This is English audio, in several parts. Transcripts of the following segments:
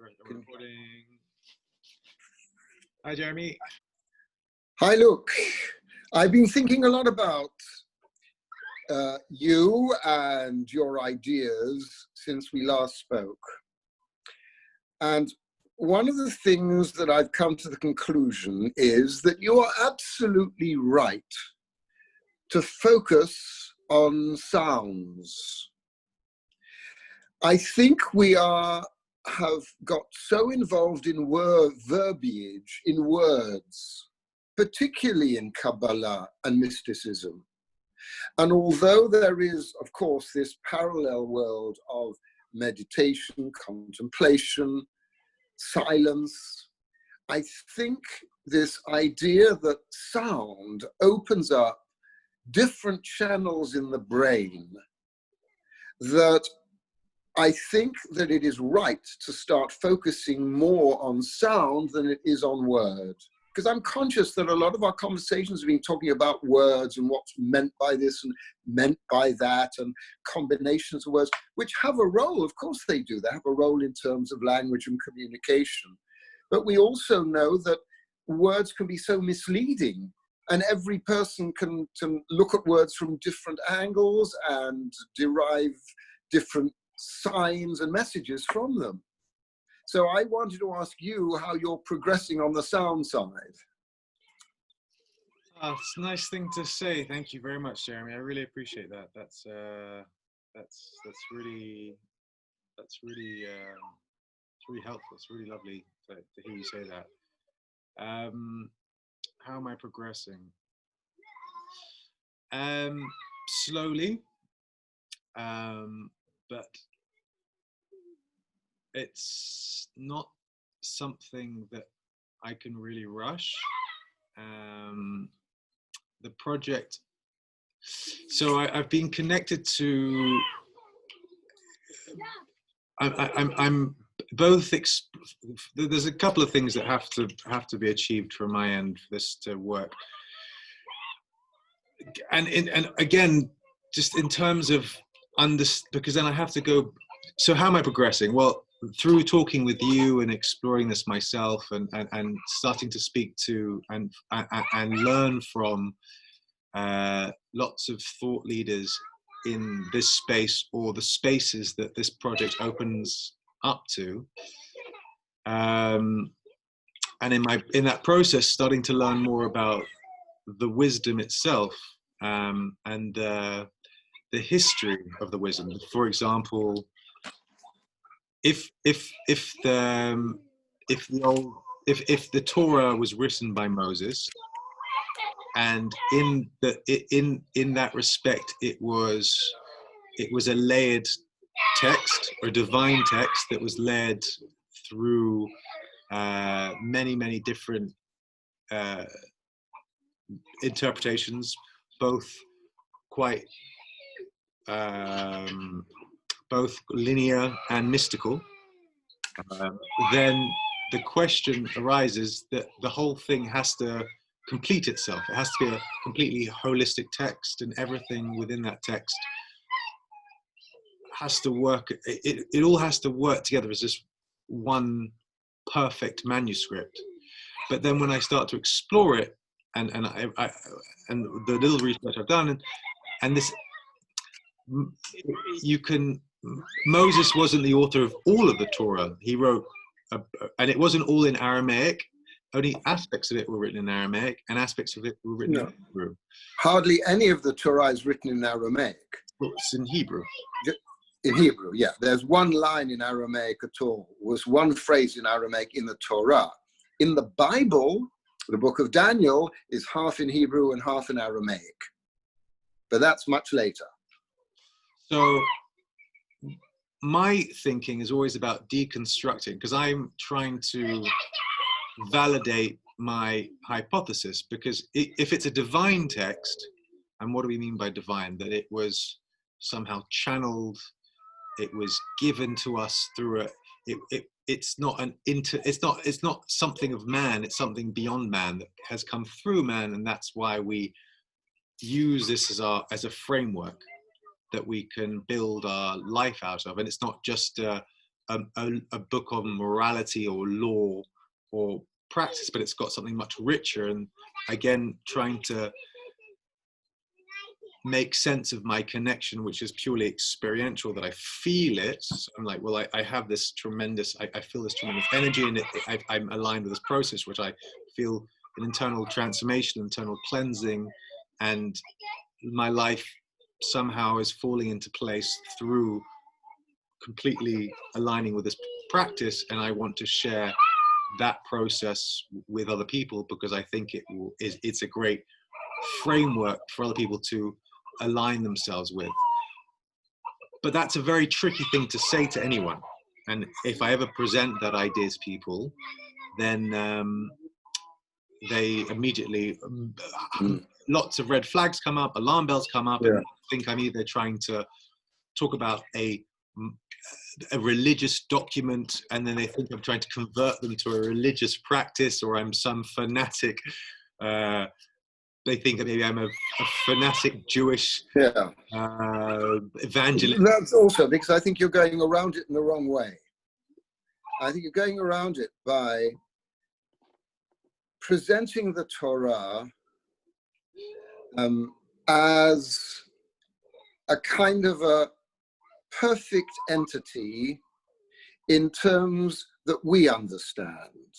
Recording. Hi, Jeremy. Hi, Luke. I've been thinking a lot about you and your ideas since we last spoke. And one of the things that I've come to the conclusion is that you are absolutely right to focus on sounds. I think we have got so involved in verbiage, in words, particularly in Kabbalah and mysticism. And although there is, of course, this parallel world of meditation, contemplation, silence, I think this idea that sound opens up different channels in the brain, that I think that it is right to start focusing more on sound than it is on word. Because I'm conscious that a lot of our conversations have been talking about words and what's meant by this and meant by that and combinations of words, which have a role. Of course they do. They have a role in terms of language and communication. But we also know that words can be so misleading, and every person can look at words from different angles and derive different signs and messages from them. So I wanted to ask you how you're progressing on the sound side. It's a nice thing to say. Thank you very much, Jeremy. I really appreciate that. That's really helpful. It's really lovely to hear you say that. How am I progressing? Slowly, but it's not something that I can really rush. The project, so I've been connected to, I'm both, there's a couple of things that have to be achieved from my end for this to work. And again, just in terms of, because then I have to go, so how am I progressing? Well, through talking with you and exploring this myself and starting to speak to and learn from lots of thought leaders in this space or the spaces that this project opens up to, and in that process starting to learn more about the wisdom itself, and the history of the wisdom. For example, if the Torah was written by Moses, and in that respect it was a layered text, or a divine text that was led through many different interpretations, both quite both linear and mystical, then the question arises that the whole thing has to complete itself. It has to be a completely holistic text, and everything within that text has to work. It all has to work together as this one perfect manuscript. But then when I start to explore it, and the little research I've done, and this, Moses wasn't the author of all of the Torah. He wrote, and it wasn't all in Aramaic. Only aspects of it were written in Aramaic, and aspects of it were written in Hebrew. Hardly any of the Torah is written in Aramaic. Well, it's in Hebrew. In Hebrew, yeah. There's one line in Aramaic at all. Was one phrase in Aramaic in the Torah. In the Bible, the book of Daniel is half in Hebrew and half in Aramaic. But that's much later. So my thinking is always about deconstructing, because I'm trying to validate my hypothesis, because if it's a divine text, and what do we mean by divine? That it was somehow channeled, it was given to us through it's not something of man, it's something beyond man that has come through man, and that's why we use this as a framework that we can build our life out of. And it's not just a a book on morality or law or practice, but it's got something much richer. And again, trying to make sense of my connection, which is purely experiential, that I feel it. So I'm like, well, I have this tremendous, I feel this tremendous energy, and I'm aligned with this process, which I feel an internal transformation, internal cleansing, and my life somehow is falling into place through completely aligning with this practice. And I want to share that process with other people, because I think it's a great framework for other people to align themselves with. But that's a very tricky thing to say to anyone. And if I ever present that idea to people, then they immediately, lots of red flags come up, alarm bells come up, and think I'm either trying to talk about a religious document, and then they think I'm trying to convert them to a religious practice, or I'm some fanatic. They think that maybe I'm a fanatic Jewish evangelist. That's also because I think you're going around it in the wrong way. I think you're going around it by presenting the Torah as a kind of a perfect entity in terms that we understand,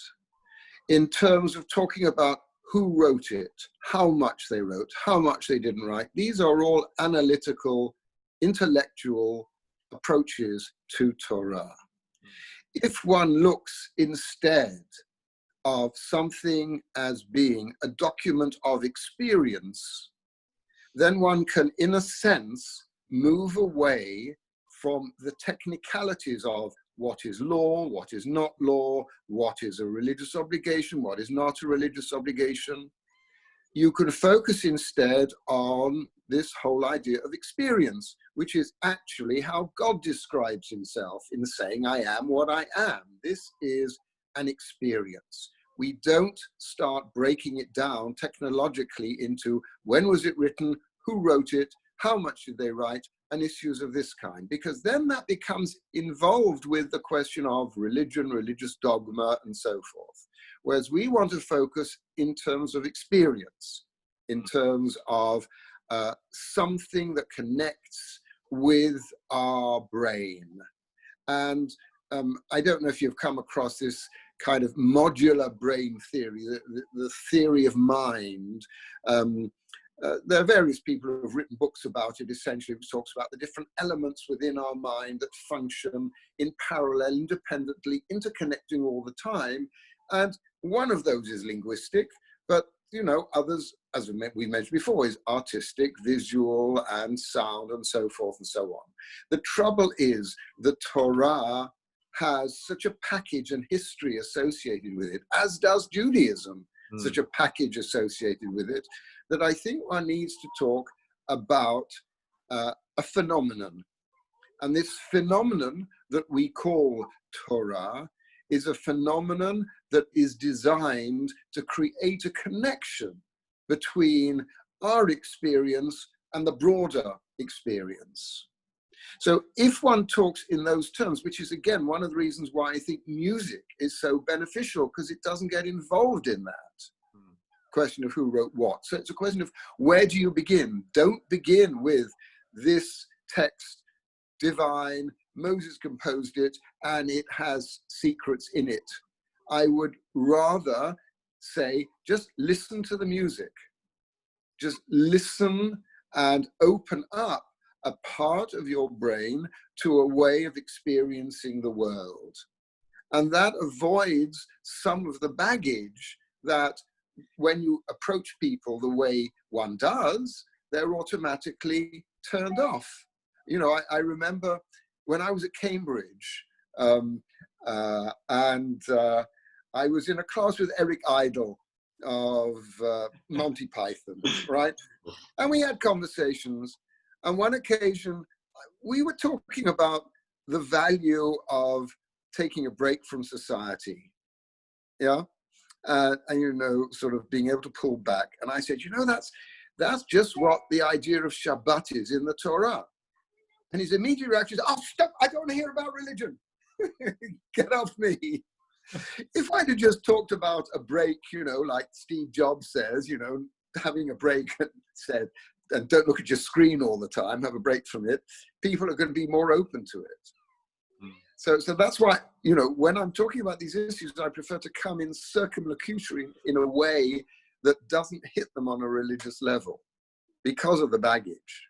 in terms of talking about who wrote it, how much they wrote, how much they didn't write. These are all analytical, intellectual approaches to Torah. If one looks instead of something as being a document of experience, then one can, in a sense, move away from the technicalities of what is law, what is not law, what is a religious obligation, what is not a religious obligation. You can focus instead on this whole idea of experience, which is actually how God describes himself in saying, I am what I am. This is an experience. We don't start breaking it down technologically into when was it written, who wrote it, how much did they write, and issues of this kind, because then that becomes involved with the question of religion, religious dogma, and so forth. Whereas we want to focus in terms of experience, in terms of something that connects with our brain. And I don't know if you've come across this kind of modular brain theory, the theory of mind. There are various people who have written books about it, essentially, which talks about the different elements within our mind that function in parallel, independently, interconnecting all the time. And one of those is linguistic, but, you know, others, as we mentioned before, is artistic, visual, and sound, and so forth and so on. The trouble is the Torah has such a package and history associated with it, as does Judaism, such a package associated with it, that I think one needs to talk about a phenomenon. And this phenomenon that we call Torah is a phenomenon that is designed to create a connection between our experience and the broader experience. So if one talks in those terms, which is again one of the reasons why I think music is so beneficial, because it doesn't get involved in that question of who wrote what. So it's a question of where do you begin? Don't begin with this text, divine, Moses composed it, and it has secrets in it. I would rather say, just listen to the music. Just listen and open up a part of your brain to a way of experiencing the world. And that avoids some of the baggage that when you approach people the way one does, they're automatically turned off. You know, I remember when I was at Cambridge, and I was in a class with Eric Idle of Monty Python, right? And we had conversations. On one occasion, we were talking about the value of taking a break from society, yeah? And you know, sort of being able to pull back. And I said, you know, that's just what the idea of Shabbat is in the Torah. And his immediate reaction is, oh, stop, I don't want to hear about religion. Get off me. If I'd have just talked about a break, you know, like Steve Jobs says, you know, having a break and said, and don't look at your screen all the time, have a break from it, people are going to be more open to it. So that's why, you know, when I'm talking about these issues, I prefer to come in circumlocutory in a way that doesn't hit them on a religious level because of the baggage.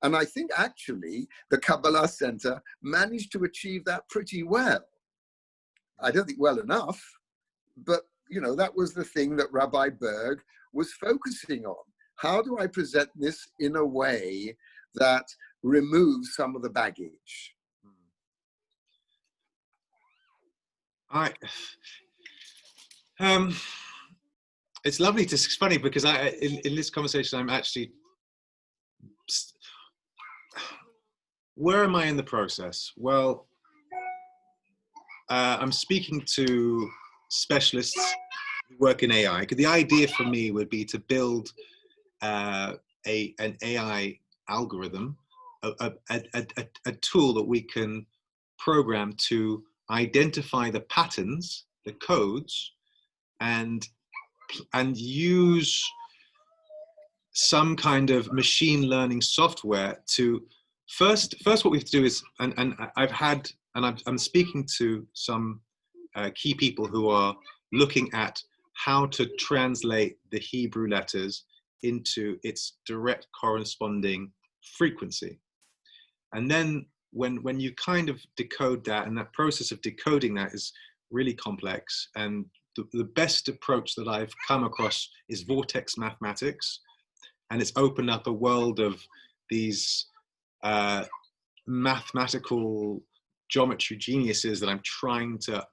And I think actually the Kabbalah Center managed to achieve that pretty well. I don't think well enough, but you know, that was the thing that Rabbi Berg was focusing on. How do I present this in a way that removes some of the baggage? It's lovely to, it's funny because in this conversation, I'm actually, where am I in the process? Well, I'm speaking to specialists who work in AI, because the idea for me would be to build an AI algorithm, a tool that we can program to identify the patterns, the codes, and use some kind of machine learning software to first what we have to do is, I'm speaking to some key people who are looking at how to translate the Hebrew letters into its direct corresponding frequency. And then when you kind of decode that, and that process of decoding that is really complex, and the best approach that I've come across is vortex mathematics, and it's opened up a world of these mathematical geometry geniuses that I'm trying to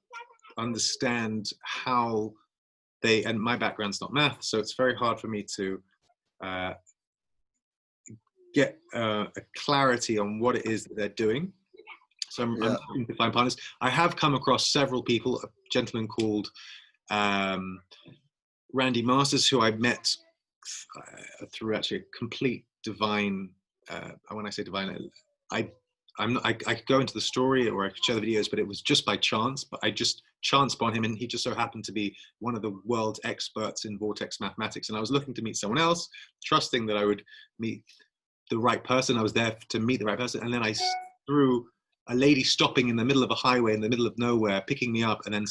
understand how they, and my background's not math, so it's very hard for me to get a clarity on what it is that they're doing. So I'm trying to find partners. I have come across several people, a gentleman called Randy Masters, who I met through actually a complete divine, when I say divine, I could go into the story or I could share the videos, but it was just by chance. But I just chanced upon him, and he just so happened to be one of the world's experts in vortex mathematics. And I was looking to meet someone else, trusting that I would meet the right person. I was there to meet the right person. And then I threw a lady stopping in the middle of a highway in the middle of nowhere, picking me up and then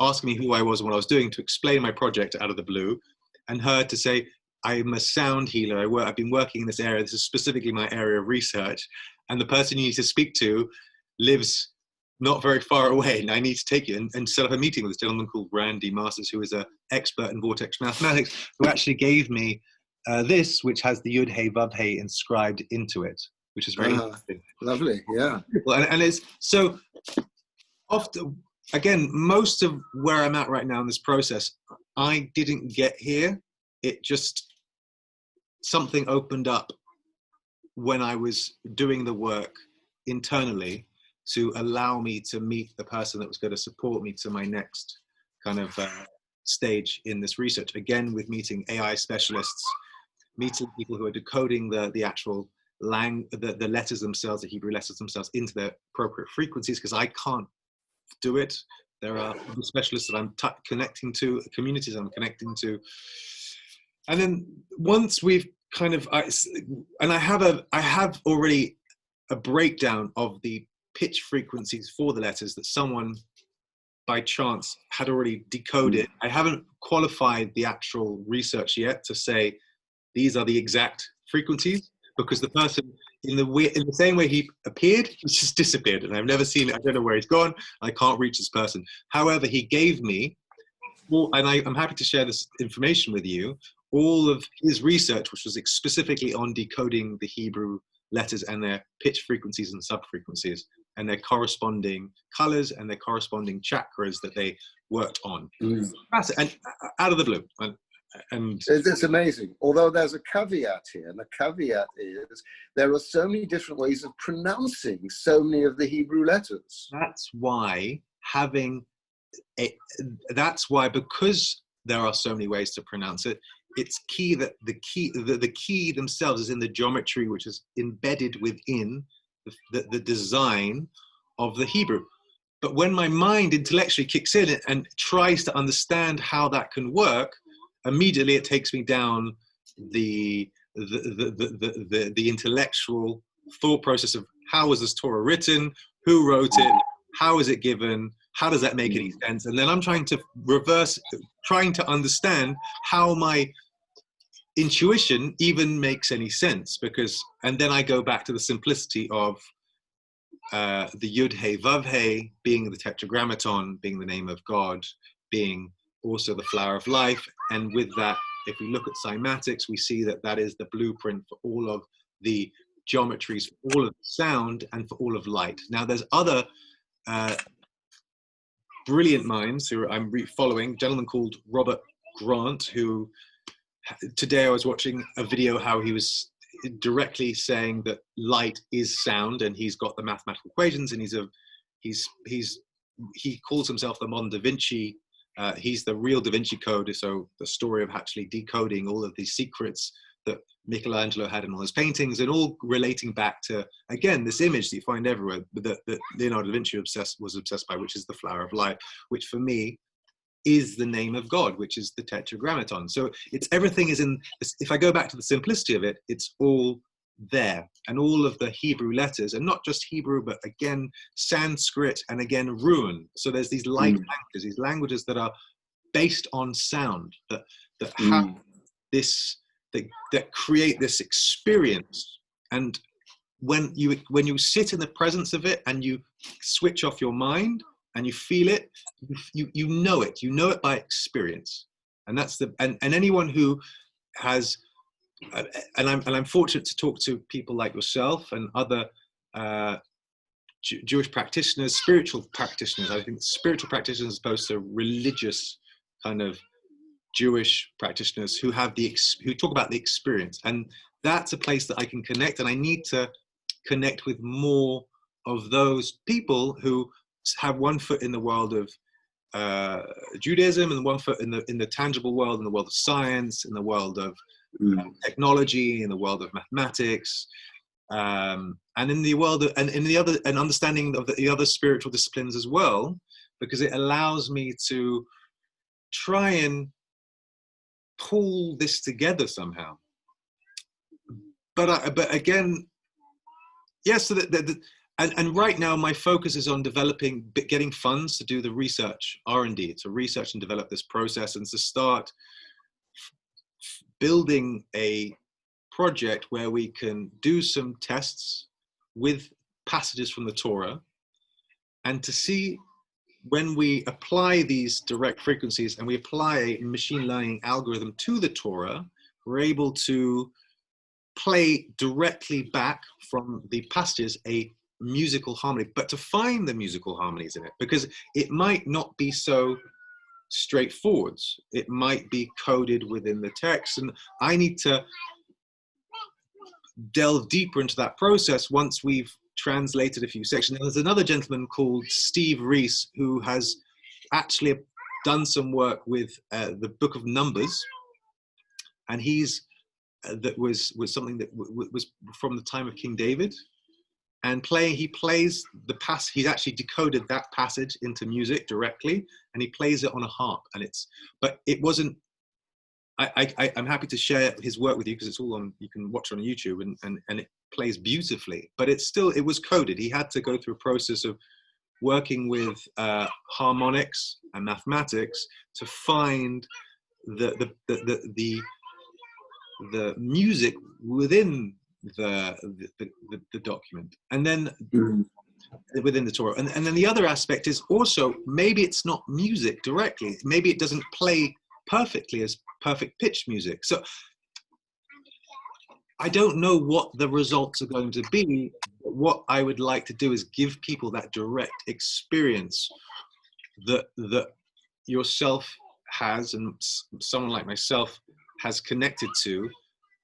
asking me who I was and what I was doing, to explain my project out of the blue, and her to say, I'm a sound healer. I've been working in this area. This is specifically my area of research. And the person you need to speak to lives not very far away, and I need to take you and set up a meeting with this gentleman called Randy Masters, who is an expert in vortex mathematics, who actually gave me this, which has the Yud Hey Vav Hey inscribed into it, which is very interesting. Lovely, yeah. And it's so often, again, most of where I'm at right now in this process, I didn't get here. It just, something opened up when I was doing the work internally to allow me to meet the person that was going to support me to my next kind of stage in this research. Again, with meeting AI specialists, meeting people who are decoding the actual the letters themselves, the Hebrew letters themselves, into their appropriate frequencies, because I can't do it. There are other specialists that I'm connecting to, communities I'm connecting to. And then once we've kind of, I have already a breakdown of the pitch frequencies for the letters that someone by chance had already decoded. I haven't qualified the actual research yet to say these are the exact frequencies, because the person, in the same way he appeared, he's just disappeared, and I've never seen it. I don't know where he's gone. I can't reach this person. However, he gave me, and I'm happy to share this information with you, all of his research, which was specifically on decoding the Hebrew letters and their pitch frequencies and sub-frequencies, and their corresponding colors and their corresponding chakras that they worked on. And out of the blue. And it's amazing. Although there's a caveat here, and the caveat is there are so many different ways of pronouncing so many of the Hebrew letters. That's why because there are so many ways to pronounce it, it's key that the key themselves is in the geometry, which is embedded within the design of the Hebrew. But when my mind intellectually kicks in and tries to understand how that can work, immediately it takes me down the intellectual thought process of how was this Torah written, who wrote it, how is it given, how does that make any sense? And then I'm trying to understand how my intuition even makes any sense, and then I go back to the simplicity of the Yud He Vav He being the Tetragrammaton, being the name of God, being also the flower of life. And with that, if we look at cymatics, we see that that is the blueprint for all of the geometries, for all of sound, and for all of light. Now, there's other brilliant minds who I'm following, a gentleman called Robert Grant, who today I was watching a video how he was directly saying that light is sound, and he's got the mathematical equations, and he calls himself the modern Da Vinci. He's the real Da Vinci Code, so the story of actually decoding all of these secrets that Michelangelo had in all his paintings, and all relating back to, again, this image that you find everywhere that Leonardo da Vinci was obsessed by, which is the flower of life, which for me is the name of God, which is the Tetragrammaton. So everything is in, if I go back to the simplicity of it, it's all there. And all of the Hebrew letters, and not just Hebrew, but again, Sanskrit, and again, Ruan. So there's these light languages, these languages that are based on sound, that have this, that create this experience. And when you sit in the presence of it and you switch off your mind and you feel it, you know it by experience. And that's and anyone who has, and I'm fortunate to talk to people like yourself and other Jewish practitioners, spiritual practitioners. I think spiritual practitioners as opposed to religious kind of Jewish practitioners who talk about the experience. And that's a place that I can connect, and I need to connect with more of those people who have one foot in the world of Judaism, and one foot in the tangible world, in the world of science, in the world of technology, in the world of mathematics, and in the world of, and in the other, and understanding of the other spiritual disciplines as well, because it allows me to try and pull this together somehow. But again, yes. Yeah, so and right now my focus is on getting funds to do the research, R&D, to research and develop this process, and to start building a project where we can do some tests with passages from the Torah, and to see when we apply these direct frequencies and we apply a machine learning algorithm to the Torah, we're able to play directly back from the passages a musical harmony, but to find the musical harmonies in it, because it might not be so straightforward. It might be coded within the text, and I need to delve deeper into that process once we've translated a few sections. And there's another gentleman called Steve Reese who has actually done some work with the Book of Numbers, and that was something that was from the time of King David. And he plays the passage. He's actually decoded that passage into music directly, and he plays it on a harp. But it wasn't. I'm happy to share his work with you, because it's all on. You can watch it on YouTube, and it plays beautifully. But it was coded. He had to go through a process of working with harmonics and mathematics to find the music within the document, and then within the Torah. And then the other aspect is also, maybe it's not music directly, maybe it doesn't play perfectly as perfect pitch music. So I don't know what the results are going to be, but what I would like to do is give people that direct experience that yourself has, and someone like myself has connected to,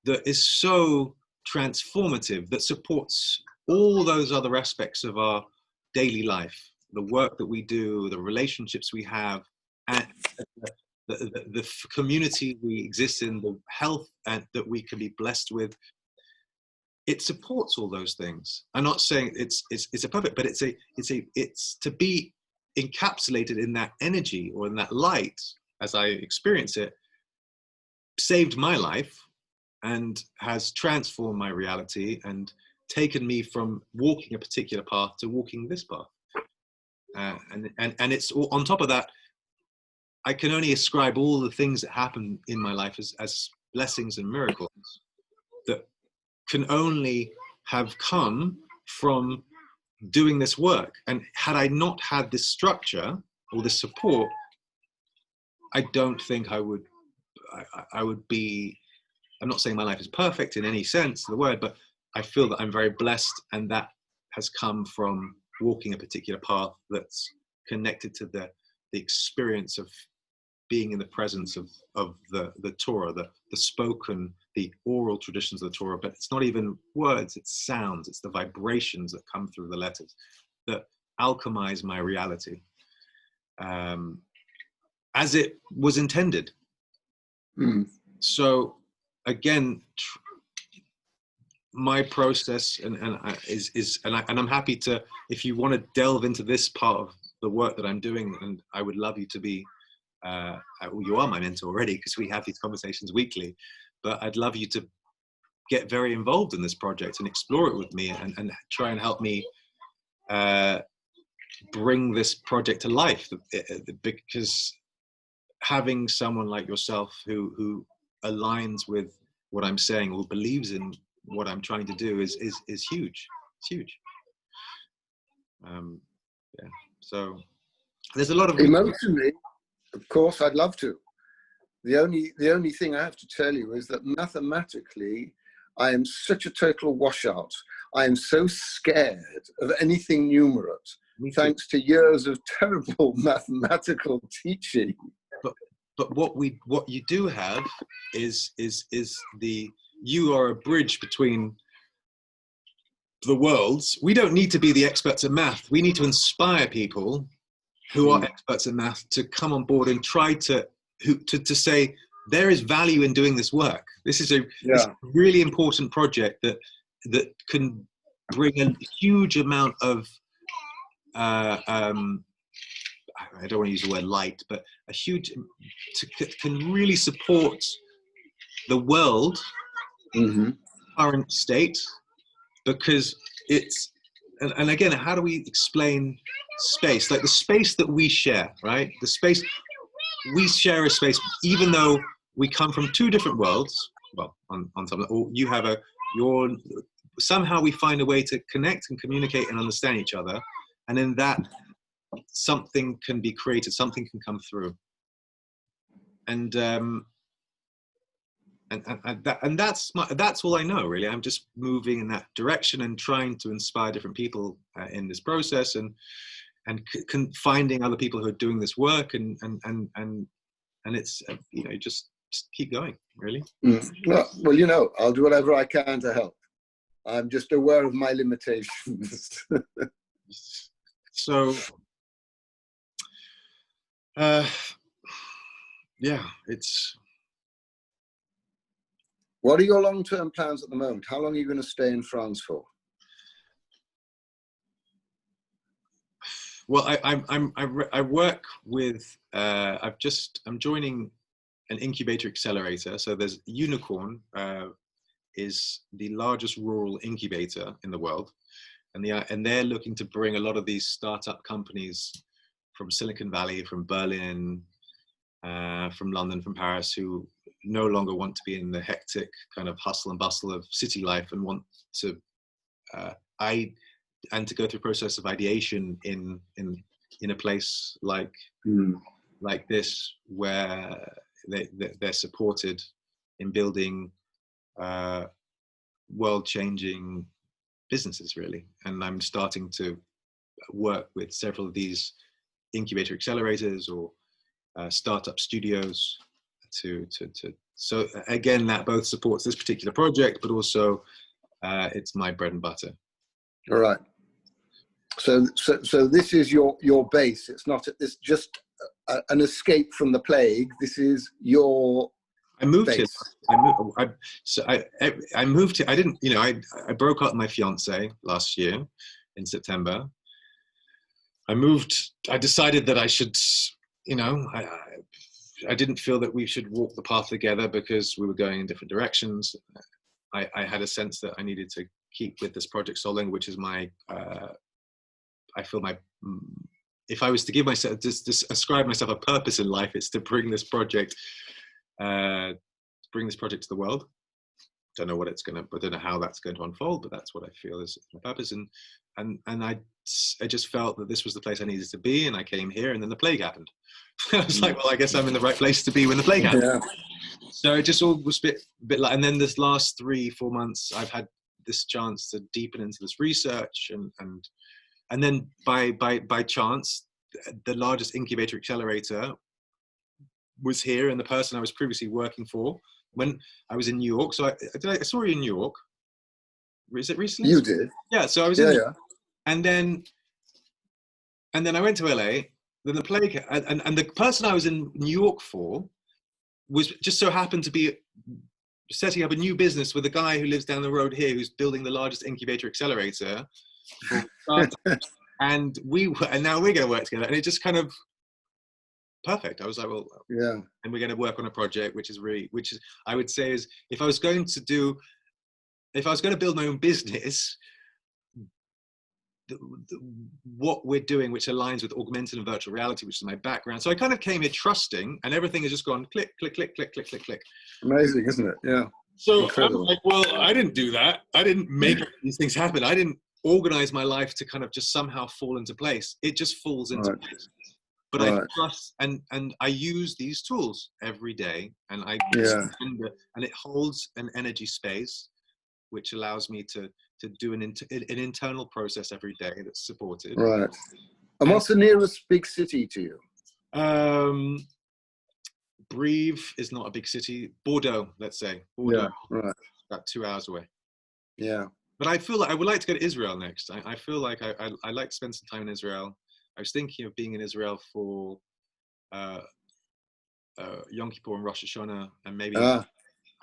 that is so transformative, that supports all those other aspects of our daily life, the work that we do, the relationships we have, and the community we exist in, the health that we can be blessed with. it supports all those things. I'm not saying it's a perfect, but it's to be encapsulated in that energy or in that light as I experience it, saved my life and has transformed my reality and taken me from walking a particular path to walking this path. And it's all, on top of that, I can only ascribe all the things that happen in my life as blessings and miracles that can only have come from doing this work. And had I not had this structure or this support, I don't think I would be, I'm not saying my life is perfect in any sense of the word, but I feel that I'm very blessed, and that has come from walking a particular path that's connected to the experience of being in the presence of the Torah, the spoken, the oral traditions of the Torah. But it's not even words, it's sounds, it's the vibrations that come through the letters that alchemize my reality as it was intended. So again, my process and I'm happy to, if you want to delve into this part of the work that I'm doing, and I would love you to be, you are my mentor already because we have these conversations weekly, but I'd love you to get very involved in this project and explore it with me and try and help me bring this project to life, because having someone like yourself who aligns with what I'm saying, who believes in what I'm trying to do is huge. It's huge. Yeah. So there's a lot of emotionally, of course, I'd love to. The only thing I have to tell you is that mathematically, I am such a total washout. I am so scared of anything numerate, thanks to years of terrible mathematical teaching. But what you do have is you are a bridge between the worlds. We don't need to be the experts at math. We need to inspire people who are experts in math to come on board and try to say there is value in doing this work. This is a really important project that can bring a huge amount of I don't want to use the word light, but a huge can really support the world current state, because it's and again, how do we explain space? Like the space that we share, right? The space we share a space, even though we come from two different worlds. Well, on some, or you have somehow we find a way to connect and communicate and understand each other, and in that something can be created, something can come through, and that's all I know, really. I'm just moving in that direction and trying to inspire different people in this process, and finding other people who are doing this work, and it's just keep going, really. Well, I'll do whatever I can to help. I'm just aware of my limitations. So yeah, it's. What are your long-term plans at the moment? How long are you going to stay in France for? Well, I work with. I'm joining an incubator accelerator. So there's Unicorn is the largest rural incubator in the world, and they're looking to bring a lot of these startup companies from Silicon Valley, from Berlin, from London, from Paris, who no longer want to be in the hectic kind of hustle and bustle of city life, and want to to go through a process of ideation in a place like this, where they're supported in building world-changing businesses, really. And I'm starting to work with several of these incubator accelerators or startup studios so again, that both supports this particular project, but also it's my bread and butter. All right. So this is your base. It's just an escape from the plague. This is your I moved here. base? I moved here. I didn't, you know, I broke up with my fiance last year in September. I decided that I should, you know, I didn't feel that we should walk the path together because we were going in different directions. I had a sense that I needed to keep with this project Soulingua, which is my, I feel my, if I was to give myself, just ascribe myself a purpose in life, it's to bring this project to the world. Don't know what it's going to, I don't know how that's going to unfold, but that's what I feel is my purpose. And I just felt that this was the place I needed to be, and I came here, and then the plague happened. I was like, well, I guess I'm in the right place to be when the plague happened. Yeah. So it just all was a bit like, and then this last 3-4 months, I've had this chance to deepen into this research, and then by chance, the largest incubator accelerator was here, and the person I was previously working for when I was in New York. So I saw you in New York. Is it recently? You did. Yeah. So I was in New York, and then I went to LA. Then the plague, and the person I was in New York for was just so happened to be setting up a new business with a guy who lives down the road here, who's building the largest incubator accelerator for startups. And now we're going to work together, and it just kind of perfect. I was like, well, yeah. And we're going to work on a project, which is I would say is, if I was going to build my own business, what we're doing, which aligns with augmented and virtual reality, which is my background. So I kind of came here trusting, and everything has just gone click, click, click, click, click, click, click. Amazing, isn't it? Yeah. So I'm like, well, I didn't do that. I didn't make these things happen. I didn't organize my life to kind of just somehow fall into place. It just falls into place. But I trust, and I use these tools every day, and and it holds an energy space, which allows me to do an internal process every day that's supported. Right. And what's the nearest big city to you? Brive is not a big city. Bordeaux, let's say. Bordeaux. Yeah, right. About 2 hours away. Yeah. But I feel like I would like to go to Israel next. I feel like I like to spend some time in Israel. I was thinking of being in Israel for Yom Kippur and Rosh Hashanah, and maybe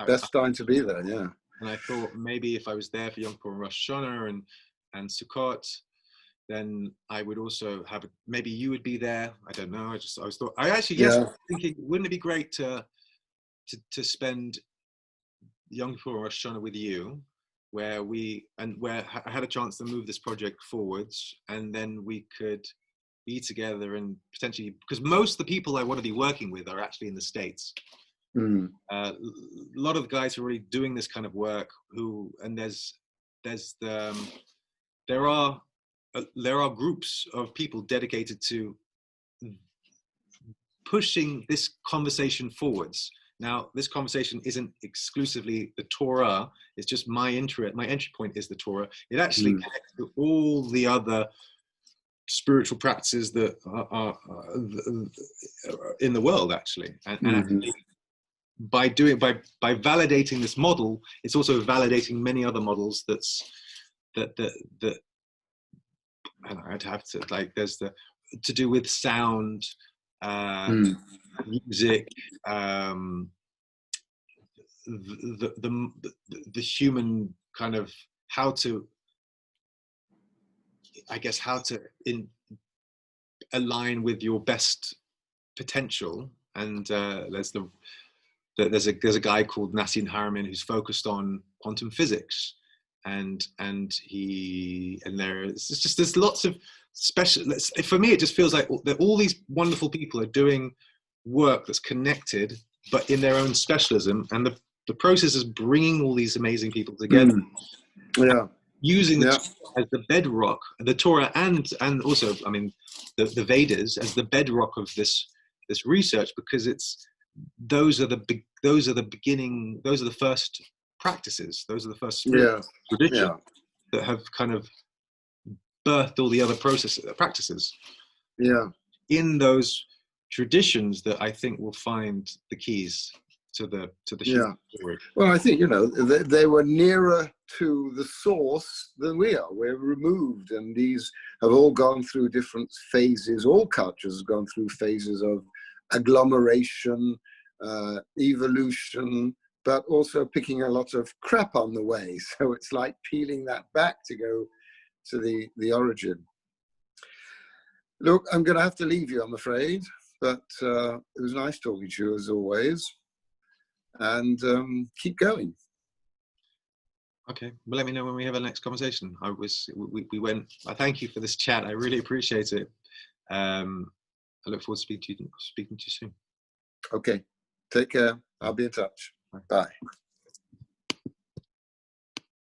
best time to be there, yeah. And I thought maybe if I was there for Yom Kippur and Rosh Hashanah and Sukkot, then I would also have maybe you would be there. I don't know. I was thinking, wouldn't it be great to spend Yom Kippur and Rosh Hashanah with you, where I had a chance to move this project forwards, and then we could be together and potentially, because most of the people I want to be working with are actually in the States. A lot of the guys who are already doing this kind of work, there are groups of people dedicated to pushing this conversation forwards. Now, this conversation isn't exclusively the Torah. It's just my entry point is the Torah. It actually connects to all the other spiritual practices that are in the world, actually. And actually, by validating this model, it's also validating many other models that I'd have to, like, there's to do with sound, music, the human kind of how to align with your best potential. And there's a guy called Nassim Haramein who's focused on quantum physics, and there's lots of special. For me, it just feels like that all these wonderful people are doing work that's connected, but in their own specialism, and the process is bringing all these amazing people together. Using the Torah as the bedrock, the Torah and also, I mean, the Vedas as the bedrock of this research, because those are the first practices, those are the first traditions that have kind of birthed all the other practices. In those traditions that I think will find the keys to the human story. Well, I think, they were nearer to the source than we are. We're removed, and these have all gone through different phases. All cultures have gone through phases of agglomeration, evolution, but also picking a lot of crap on the way. So it's like peeling that back to go to the origin. Look, I'm going to have to leave you, I'm afraid, but it was nice talking to you as always, and keep going. Okay, well, let me know when we have our next conversation. I thank you for this chat. I really appreciate it. I look forward to speaking to you soon. Okay, take care. I'll be in touch. Bye.